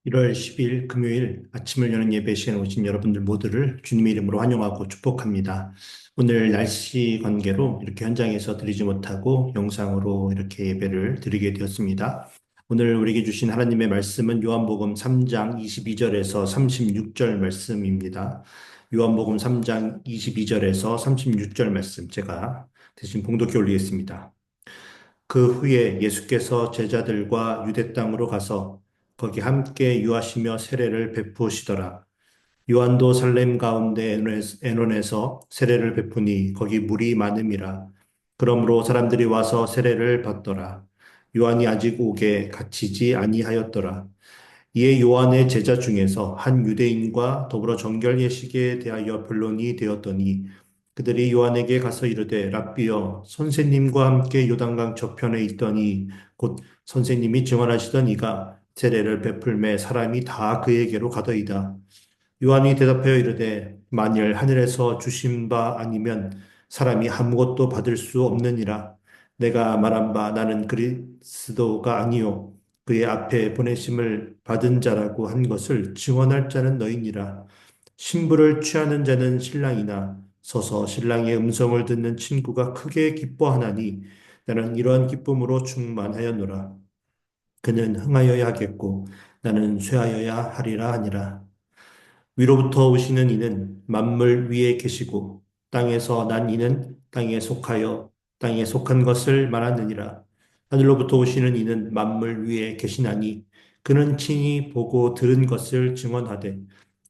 1월 10일 금요일 아침을 여는 예배 시간에 오신 여러분들 모두를 주님의 이름으로 환영하고 축복합니다. 오늘 날씨 관계로 이렇게 현장에서 드리지 못하고 영상으로 이렇게 예배를 드리게 되었습니다. 오늘 우리에게 주신 하나님의 말씀은 요한복음 3장 22절에서 36절 말씀입니다. 요한복음 3장 22절에서 36절 말씀 제가 대신 봉독해 올리겠습니다. 그 후에 예수께서 제자들과 유대 땅으로 가서 거기 함께 유하시며 세례를 베푸시더라. 요한도 살렘 가운데 에논에서 세례를 베푸니 거기 물이 많음이라. 그러므로 사람들이 와서 세례를 받더라. 요한이 아직 오게 갇히지 아니하였더라. 이에 요한의 제자 중에서 한 유대인과 더불어 정결 예식에 대하여 변론이 되었더니 그들이 요한에게 가서 이르되 랍비여 선생님과 함께 요단강 저편에 있더니 곧 선생님이 증언하시던 이가 세례를 베풀매 사람이 다 그에게로 가더이다. 요한이 대답하여 이르되 만일 하늘에서 주신 바 아니면 사람이 아무것도 받을 수 없느니라. 내가 말한 바 나는 그리스도가 아니요 그의 앞에 보내심을 받은 자라고 한 것을 증언할 자는 너희니라. 신부를 취하는 자는 신랑이나 서서 신랑의 음성을 듣는 친구가 크게 기뻐하나니 나는 이러한 기쁨으로 충만하였노라. 그는 흥하여야 하겠고 나는 쇠하여야 하리라 하니라. 위로부터 오시는 이는 만물 위에 계시고 땅에서 난 이는 땅에 속하여 땅에 속한 것을 말하느니라. 하늘로부터 오시는 이는 만물 위에 계시나니 그는 친히 보고 들은 것을 증언하되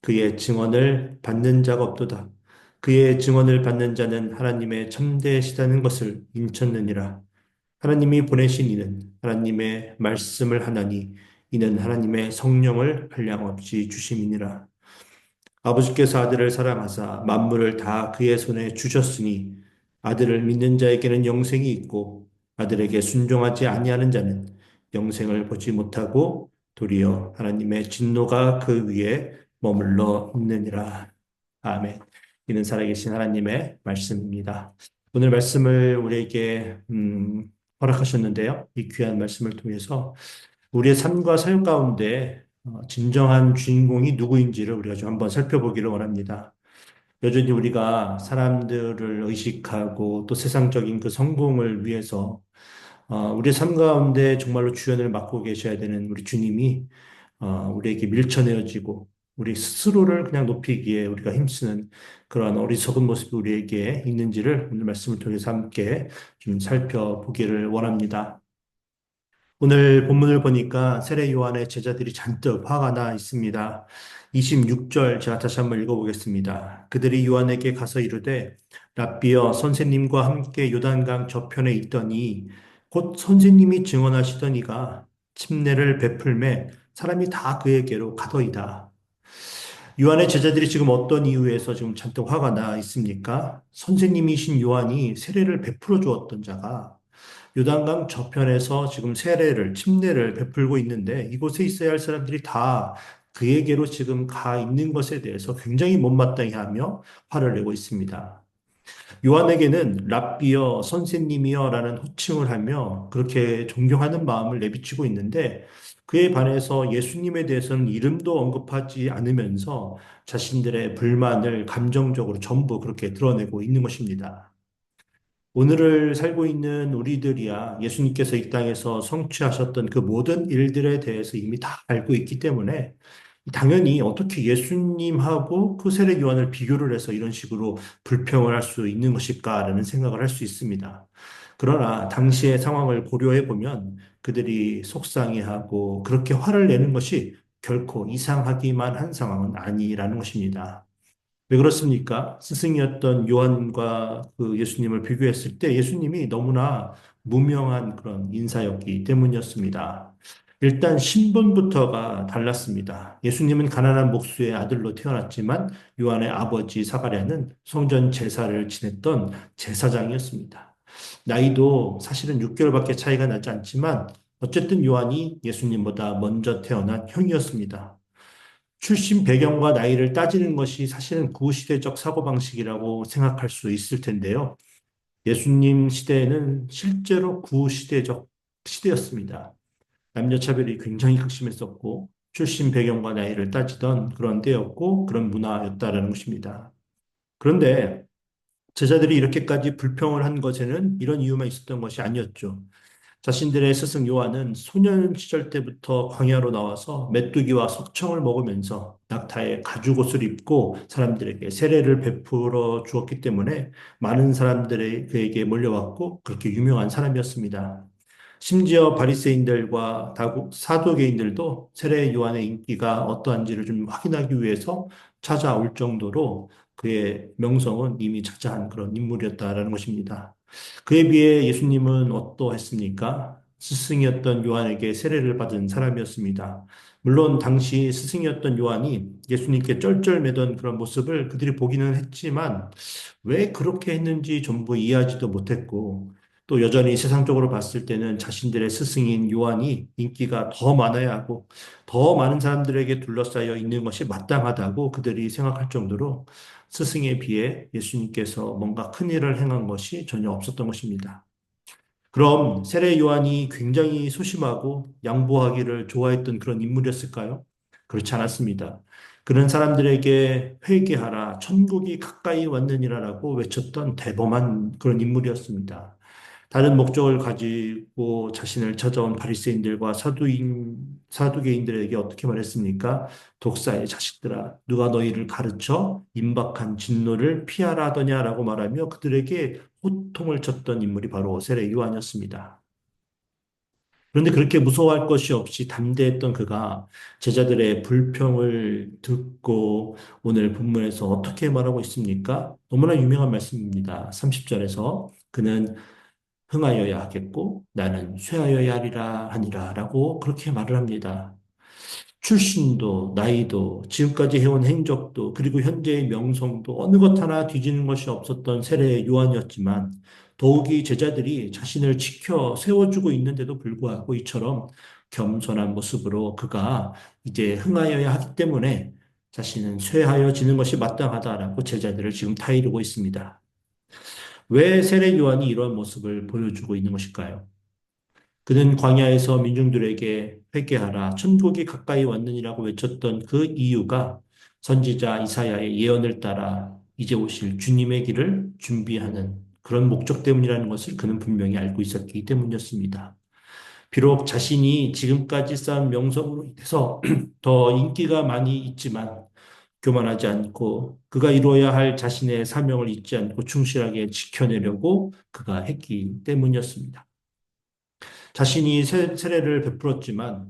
그의 증언을 받는 자가 없도다. 그의 증언을 받는 자는 하나님의 참되시다는 것을 인쳤느니라. 하나님이 보내신 이는 하나님의 말씀을 하나니 이는 하나님의 성령을 한량없이 주심이니라. 아버지께서 아들을 사랑하사 만물을 다 그의 손에 주셨으니 아들을 믿는 자에게는 영생이 있고 아들에게 순종하지 아니하는 자는 영생을 보지 못하고 도리어 하나님의 진노가 그 위에 머물러 있느니라. 아멘. 이는 살아계신 하나님의 말씀입니다. 오늘 말씀을 우리에게 허락하셨는데요. 이 귀한 말씀을 통해서 우리의 삶과 사역 가운데 진정한 주인공이 누구인지를 우리가 좀 한번 살펴보기를 원합니다. 여전히 우리가 사람들을 의식하고 또 세상적인 그 성공을 위해서 우리의 삶 가운데 정말로 주연을 맡고 계셔야 되는 우리 주님이 우리에게 밀쳐내어지고 우리 스스로를 그냥 높이기에 우리가 힘쓰는 그러한 어리석은 모습이 우리에게 있는지를 오늘 말씀을 통해서 함께 좀 살펴보기를 원합니다. 오늘 본문을 보니까 세례 요한의 제자들이 잔뜩 화가 나 있습니다. 26절 제가 다시 한번 읽어보겠습니다. 그들이 요한에게 가서 이르되 랍비여 선생님과 함께 요단강 저편에 있더니 곧 선생님이 증언하시던 이가 침례를 베풀매 사람이 다 그에게로 가더이다. 요한의 제자들이 지금 어떤 이유에서 지금 잔뜩 화가 나 있습니까? 선생님이신 요한이 세례를 베풀어 주었던 자가 요단강 저편에서 지금 침례를 베풀고 있는데 이곳에 있어야 할 사람들이 다 그에게로 지금 가 있는 것에 대해서 굉장히 못마땅해 하며 화를 내고 있습니다. 요한에게는 랍비여, 선생님이여 라는 호칭을 하며 그렇게 존경하는 마음을 내비치고 있는데 그에 반해서 예수님에 대해서는 이름도 언급하지 않으면서 자신들의 불만을 감정적으로 전부 그렇게 드러내고 있는 것입니다. 오늘을 살고 있는 우리들이야 예수님께서 이 땅에서 성취하셨던 그 모든 일들에 대해서 이미 다 알고 있기 때문에 당연히 어떻게 예수님하고 그 세례 요한을 비교를 해서 이런 식으로 불평을 할 수 있는 것일까라는 생각을 할 수 있습니다. 그러나 당시의 상황을 고려해 보면 그들이 속상해하고 그렇게 화를 내는 것이 결코 이상하기만 한 상황은 아니라는 것입니다. 왜 그렇습니까? 스승이었던 요한과 그 예수님을 비교했을 때 예수님이 너무나 무명한 그런 인사였기 때문이었습니다. 일단 신분부터가 달랐습니다. 예수님은 가난한 목수의 아들로 태어났지만 요한의 아버지 사가랴는 성전 제사를 지냈던 제사장이었습니다. 나이도 사실은 6개월밖에 차이가 나지 않지만 어쨌든 요한이 예수님보다 먼저 태어난 형이었습니다. 출신 배경과 나이를 따지는 것이 사실은 구시대적 사고방식이라고 생각할 수 있을 텐데요. 예수님 시대에는 실제로 구시대적 시대였습니다. 남녀차별이 굉장히 극심했었고, 출신 배경과 나이를 따지던 그런 때였고 그런 문화였다라는 것입니다. 그런데 제자들이 이렇게까지 불평을 한 것에는 이런 이유만 있었던 것이 아니었죠. 자신들의 스승 요한은 소년 시절 때부터 광야로 나와서 메뚜기와 석청을 먹으면서 낙타의 가죽옷을 입고 사람들에게 세례를 베풀어 주었기 때문에 많은 사람들이 그에게 몰려왔고 그렇게 유명한 사람이었습니다. 심지어 바리새인들과 사두개인들도 세례 요한의 인기가 어떠한지를 좀 확인하기 위해서 찾아올 정도로 그의 명성은 이미 자자한 그런 인물이었다라는 것입니다. 그에 비해 예수님은 어떠했습니까? 스승이었던 요한에게 세례를 받은 사람이었습니다. 물론 당시 스승이었던 요한이 예수님께 쩔쩔매던 그런 모습을 그들이 보기는 했지만 왜 그렇게 했는지 전부 이해하지도 못했고 또 여전히 세상적으로 봤을 때는 자신들의 스승인 요한이 인기가 더 많아야 하고 더 많은 사람들에게 둘러싸여 있는 것이 마땅하다고 그들이 생각할 정도로 스승에 비해 예수님께서 뭔가 큰 일을 행한 것이 전혀 없었던 것입니다. 그럼 세례 요한이 굉장히 소심하고 양보하기를 좋아했던 그런 인물이었을까요? 그렇지 않았습니다. 그런 사람들에게 회개하라, 천국이 가까이 왔느니라라고 외쳤던 대범한 그런 인물이었습니다. 다른 목적을 가지고 자신을 찾아온 바리새인들과 사두개인들에게 어떻게 말했습니까? 독사의 자식들아, 누가 너희를 가르쳐 임박한 진노를 피하라 하더냐라고 말하며 그들에게 호통을 쳤던 인물이 바로 세례 요한이었습니다. 그런데 그렇게 무서워할 것이 없이 담대했던 그가 제자들의 불평을 듣고 오늘 본문에서 어떻게 말하고 있습니까? 너무나 유명한 말씀입니다. 30절에서 그는 흥하여야 하겠고 나는 쇠하여야 하리라 하니라라고 그렇게 말을 합니다. 출신도 나이도 지금까지 해온 행적도 그리고 현재의 명성도 어느 것 하나 뒤지는 것이 없었던 세례 요한이었지만 더욱이 제자들이 자신을 지켜 세워주고 있는데도 불구하고 이처럼 겸손한 모습으로 그가 이제 흥하여야 하기 때문에 자신은 쇠하여지는 것이 마땅하다라고 제자들을 지금 타이르고 있습니다. 왜 세례 요한이 이런 모습을 보여주고 있는 것일까요? 그는 광야에서 민중들에게 회개하라, 천국이 가까이 왔느니라고 외쳤던 그 이유가 선지자 이사야의 예언을 따라 이제 오실 주님의 길을 준비하는 그런 목적 때문이라는 것을 그는 분명히 알고 있었기 때문이었습니다. 비록 자신이 지금까지 쌓은 명성으로 인해서 더 인기가 많이 있지만 교만하지 않고 그가 이루어야 할 자신의 사명을 잊지 않고 충실하게 지켜내려고 그가 했기 때문이었습니다. 자신이 세례를 베풀었지만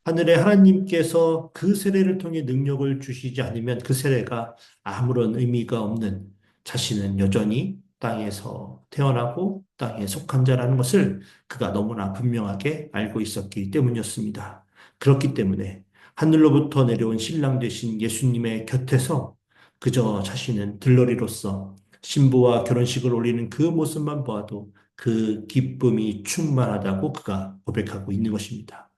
하늘의 하나님께서 그 세례를 통해 능력을 주시지 않으면 그 세례가 아무런 의미가 없는 자신은 여전히 땅에서 태어나고 땅에 속한 자라는 것을 그가 너무나 분명하게 알고 있었기 때문이었습니다. 그렇기 때문에 하늘로부터 내려온 신랑 되신 예수님의 곁에서 그저 자신은 들러리로서 신부와 결혼식을 올리는 그 모습만 보아도 그 기쁨이 충만하다고 그가 고백하고 있는 것입니다.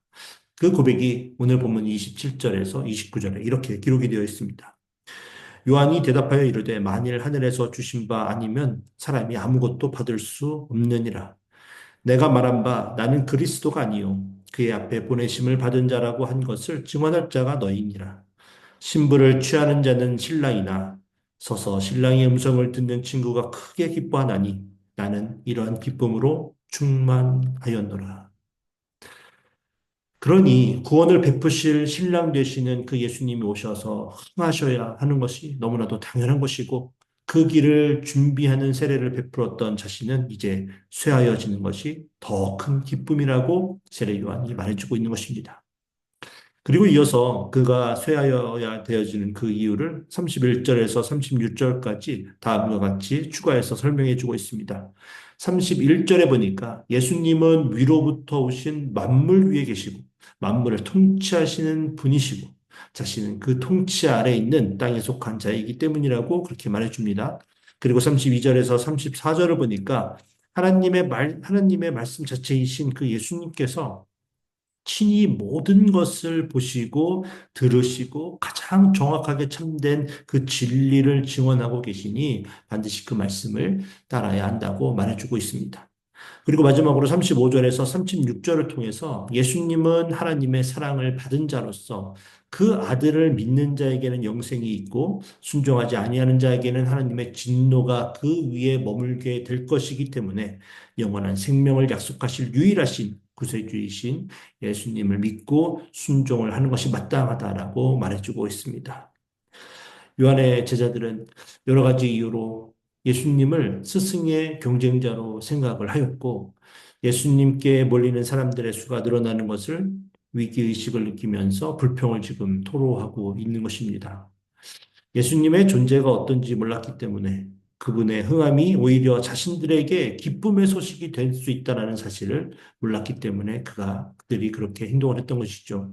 그 고백이 오늘 본문 27절에서 29절에 이렇게 기록이 되어 있습니다. 요한이 대답하여 이르되 만일 하늘에서 주신 바 아니면 사람이 아무것도 받을 수 없느니라. 내가 말한 바 나는 그리스도가 아니요 그의 앞에 보내심을 받은 자라고 한 것을 증언할 자가 너희니라. 신부를 취하는 자는 신랑이나 서서 신랑의 음성을 듣는 친구가 크게 기뻐하나니 나는 이러한 기쁨으로 충만하였노라. 그러니 구원을 베푸실 신랑 되시는 그 예수님이 오셔서 흥하셔야 하는 것이 너무나도 당연한 것이고 그 길을 준비하는 세례를 베풀었던 자신은 이제 쇠하여지는 것이 더 큰 기쁨이라고 세례 요한이 말해주고 있는 것입니다. 그리고 이어서 그가 쇠하여야 되어지는 그 이유를 31절에서 36절까지 다음과 같이 추가해서 설명해 주고 있습니다. 31절에 보니까 예수님은 위로부터 오신 만물 위에 계시고 만물을 통치하시는 분이시고 자신은 그 통치 아래 있는 땅에 속한 자이기 때문이라고 그렇게 말해 줍니다. 그리고 32절에서 34절을 보니까 하나님의 말씀 자체이신 그 예수님께서 친히 모든 것을 보시고 들으시고 가장 정확하게 참된 그 진리를 증언하고 계시니 반드시 그 말씀을 따라야 한다고 말해주고 있습니다. 그리고 마지막으로 35절에서 36절을 통해서 예수님은 하나님의 사랑을 받은 자로서 그 아들을 믿는 자에게는 영생이 있고 순종하지 아니하는 자에게는 하나님의 진노가 그 위에 머물게 될 것이기 때문에 영원한 생명을 약속하실 유일하신 구세주이신 예수님을 믿고 순종을 하는 것이 마땅하다라고 말해주고 있습니다. 요한의 제자들은 여러 가지 이유로 예수님을 스승의 경쟁자로 생각을 하였고 예수님께 몰리는 사람들의 수가 늘어나는 것을 위기의식을 느끼면서 불평을 지금 토로하고 있는 것입니다. 예수님의 존재가 어떤지 몰랐기 때문에 그분의 흥함이 오히려 자신들에게 기쁨의 소식이 될 수 있다는 사실을 몰랐기 때문에 그들이 그렇게 행동을 했던 것이죠.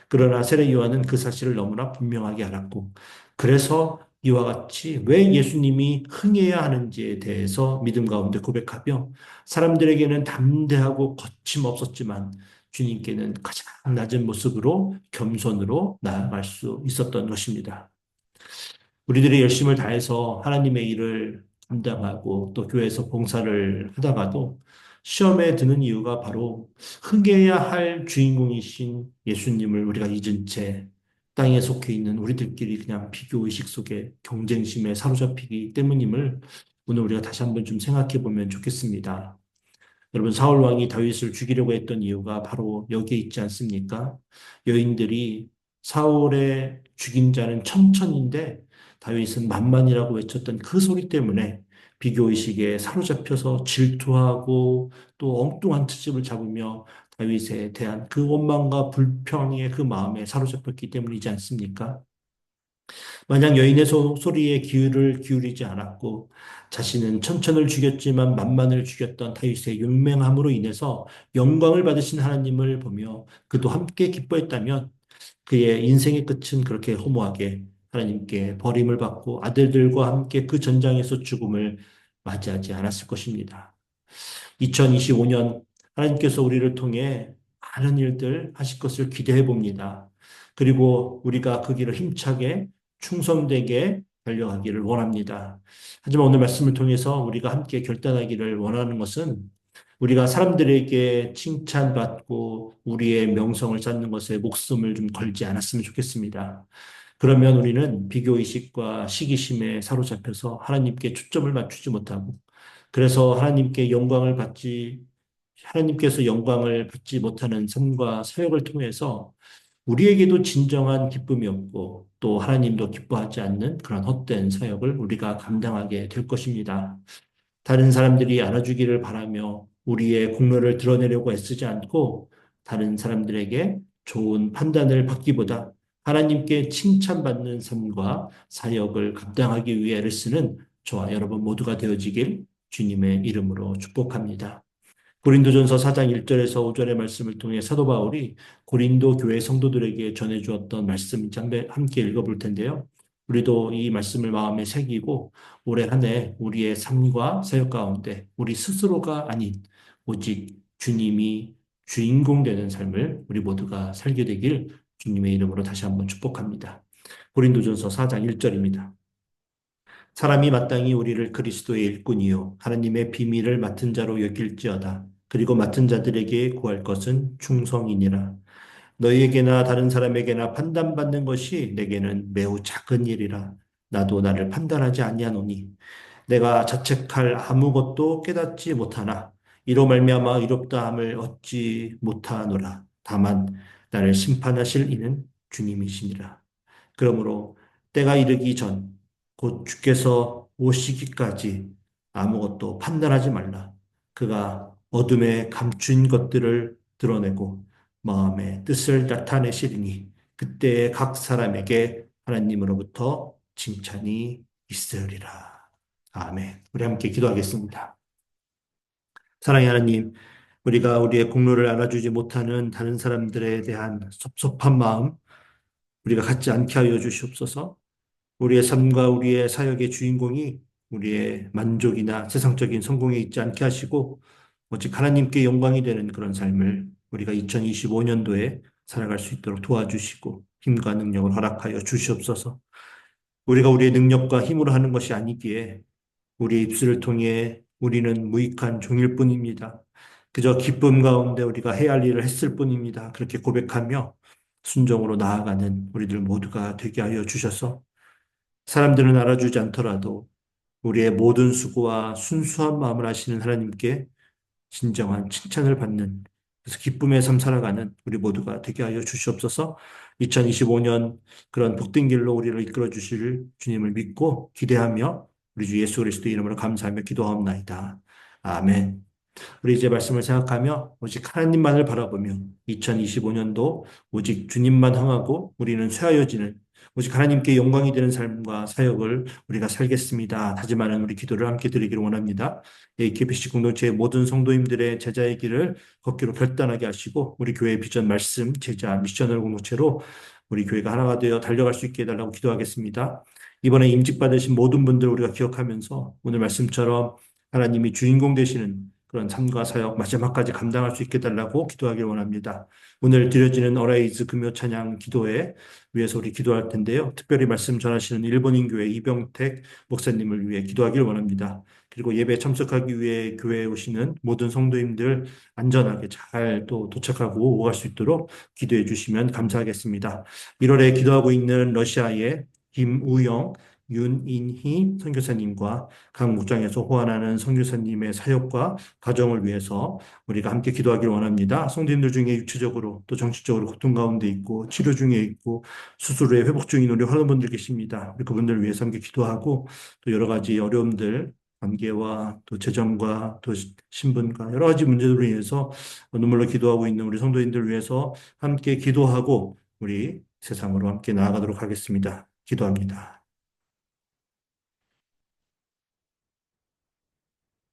그러나 세례 요한은 그 사실을 너무나 분명하게 알았고, 그래서 이와 같이 왜 예수님이 흥해야 하는지에 대해서 믿음 가운데 고백하며 사람들에게는 담대하고 거침없었지만 주님께는 가장 낮은 모습으로 겸손으로 나아갈 수 있었던 것입니다. 우리들이 열심을 다해서 하나님의 일을 감당하고 또 교회에서 봉사를 하다가도 시험에 드는 이유가 바로 흑해야 할 주인공이신 예수님을 우리가 잊은 채 땅에 속해 있는 우리들끼리 그냥 비교의식 속에 경쟁심에 사로잡히기 때문임을 오늘 우리가 다시 한번 좀 생각해 보면 좋겠습니다. 여러분, 사울 왕이 다윗을 죽이려고 했던 이유가 바로 여기에 있지 않습니까? 여인들이 사울의 죽인 자는 천천인데 다윗은 만만이라고 외쳤던 그 소리 때문에 비교의식에 사로잡혀서 질투하고 또 엉뚱한 트집을 잡으며 다윗에 대한 그 원망과 불평의 그 마음에 사로잡혔기 때문이지 않습니까? 만약 여인의 소리에 귀를 기울이지 않았고 자신은 천천을 죽였지만 만만을 죽였던 다윗의 용맹함으로 인해서 영광을 받으신 하나님을 보며 그도 함께 기뻐했다면 그의 인생의 끝은 그렇게 허무하게 하나님께 버림을 받고 아들들과 함께 그 전장에서 죽음을 맞이하지 않았을 것입니다. 2025년 하나님께서 우리를 통해 많은 일들 하실 것을 기대해 봅니다. 그리고 우리가 그 길을 힘차게 충성되게 달려가기를 원합니다. 하지만 오늘 말씀을 통해서 우리가 함께 결단하기를 원하는 것은 우리가 사람들에게 칭찬받고 우리의 명성을 쌓는 것에 목숨을 좀 걸지 않았으면 좋겠습니다. 그러면 우리는 비교의식과 시기심에 사로잡혀서 하나님께 초점을 맞추지 못하고 그래서 하나님께서 영광을 받지 못하는 삶과 사역을 통해서 우리에게도 진정한 기쁨이 없고 또 하나님도 기뻐하지 않는 그런 헛된 사역을 우리가 감당하게 될 것입니다. 다른 사람들이 알아주기를 바라며 우리의 공로를 드러내려고 애쓰지 않고 다른 사람들에게 좋은 판단을 받기보다 하나님께 칭찬받는 삶과 사역을 감당하기 위해 애를 쓰는 저와 여러분 모두가 되어지길 주님의 이름으로 축복합니다. 고린도전서 4장 1절에서 5절의 말씀을 통해 사도 바울이 고린도 교회 성도들에게 전해 주었던 말씀 함께 읽어볼 텐데요. 우리도 이 말씀을 마음에 새기고 올해 한 해 우리의 삶과 사역 가운데 우리 스스로가 아닌 오직 주님이 주인공 되는 삶을 우리 모두가 살게 되길 주님의 이름으로 다시 한번 축복합니다. 고린도전서 4장 1절입니다. 사람이 마땅히 우리를 그리스도의 일꾼이요 하나님의 비밀을 맡은 자로 여길지어다. 그리고 맡은 자들에게 구할 것은 충성이니라. 너희에게나 다른 사람에게나 판단받는 것이 내게는 매우 작은 일이라. 나도 나를 판단하지 아니하노니 내가 자책할 아무것도 깨닫지 못하나 이로 말미암아 의롭다함을 얻지 못하노라. 다만 나를 심판하실 이는 주님이시니라. 그러므로 때가 이르기 전, 곧 주께서 오시기까지 아무것도 판단하지 말라. 그가 어둠에 감춘 것들을 드러내고 마음의 뜻을 나타내시리니 그때에 각 사람에게 하나님으로부터 칭찬이 있으리라. 아멘. 우리 함께 기도하겠습니다. 사랑의 하나님, 우리가 우리의 공로를 알아주지 못하는 다른 사람들에 대한 섭섭한 마음, 우리가 갖지 않게 하여 주시옵소서. 우리의 삶과 우리의 사역의 주인공이 우리의 만족이나 세상적인 성공에 있지 않게 하시고 오직 하나님께 영광이 되는 그런 삶을 우리가 2025년도에 살아갈 수 있도록 도와주시고 힘과 능력을 허락하여 주시옵소서. 우리가 우리의 능력과 힘으로 하는 것이 아니기에 우리의 입술을 통해 우리는 무익한 종일 뿐입니다. 그저 기쁨 가운데 우리가 해야 할 일을 했을 뿐입니다. 그렇게 고백하며 순종으로 나아가는 우리들 모두가 되게 하여 주셔서 사람들은 알아주지 않더라도 우리의 모든 수고와 순수한 마음을 아시는 하나님께 진정한 칭찬을 받는 그래서 기쁨의 삶 살아가는 우리 모두가 되게 하여 주시옵소서. 2025년 그런 복된 길로 우리를 이끌어 주실 주님을 믿고 기대하며 우리 주 예수 그리스도 이름으로 감사하며 기도하옵나이다. 아멘. 우리 이제 말씀을 생각하며 오직 하나님만을 바라보며 2025년도 오직 주님만 향하고 우리는 쇠하여지는 오직 하나님께 영광이 되는 삶과 사역을 우리가 살겠습니다. 다짐하는 우리 기도를 함께 드리기를 원합니다. KBC 공동체의 모든 성도님들의 제자의 길을 걷기로 결단하게 하시고 우리 교회의 비전 말씀 제자 미셔널 공동체로 우리 교회가 하나가 되어 달려갈 수 있게 해달라고 기도하겠습니다. 이번에 임직 받으신 모든 분들 우리가 기억하면서 오늘 말씀처럼 하나님이 주인공 되시는 그런 삶과 사역 마지막까지 감당할 수 있게 달라고 기도하길 원합니다. 오늘 드려지는 어라이즈 금요 찬양 기도회 위해서 우리 기도할 텐데요. 특별히 말씀 전하시는 일본인 교회 이병택 목사님을 위해 기도하길 원합니다. 그리고 예배 참석하기 위해 교회에 오시는 모든 성도님들 안전하게 잘 또 도착하고 오갈 수 있도록 기도해 주시면 감사하겠습니다. 1월에 기도하고 있는 러시아의 김우영 윤인희 선교사님과 각 목장에서 호환하는 선교사님의 사역과 가정을 위해서 우리가 함께 기도하길 원합니다. 성도님들 중에 육체적으로 또 정신적으로 고통 가운데 있고 치료 중에 있고 수술 후에 회복 중인 우리 환우분들 계십니다. 우리 그분들 위해서 함께 기도하고 또 여러 가지 어려움들 관계와 또 재정과 또 신분과 여러 가지 문제들로 인해서 눈물로 기도하고 있는 우리 성도님들 위해서 함께 기도하고 우리 세상으로 함께 나아가도록 하겠습니다. 기도합니다.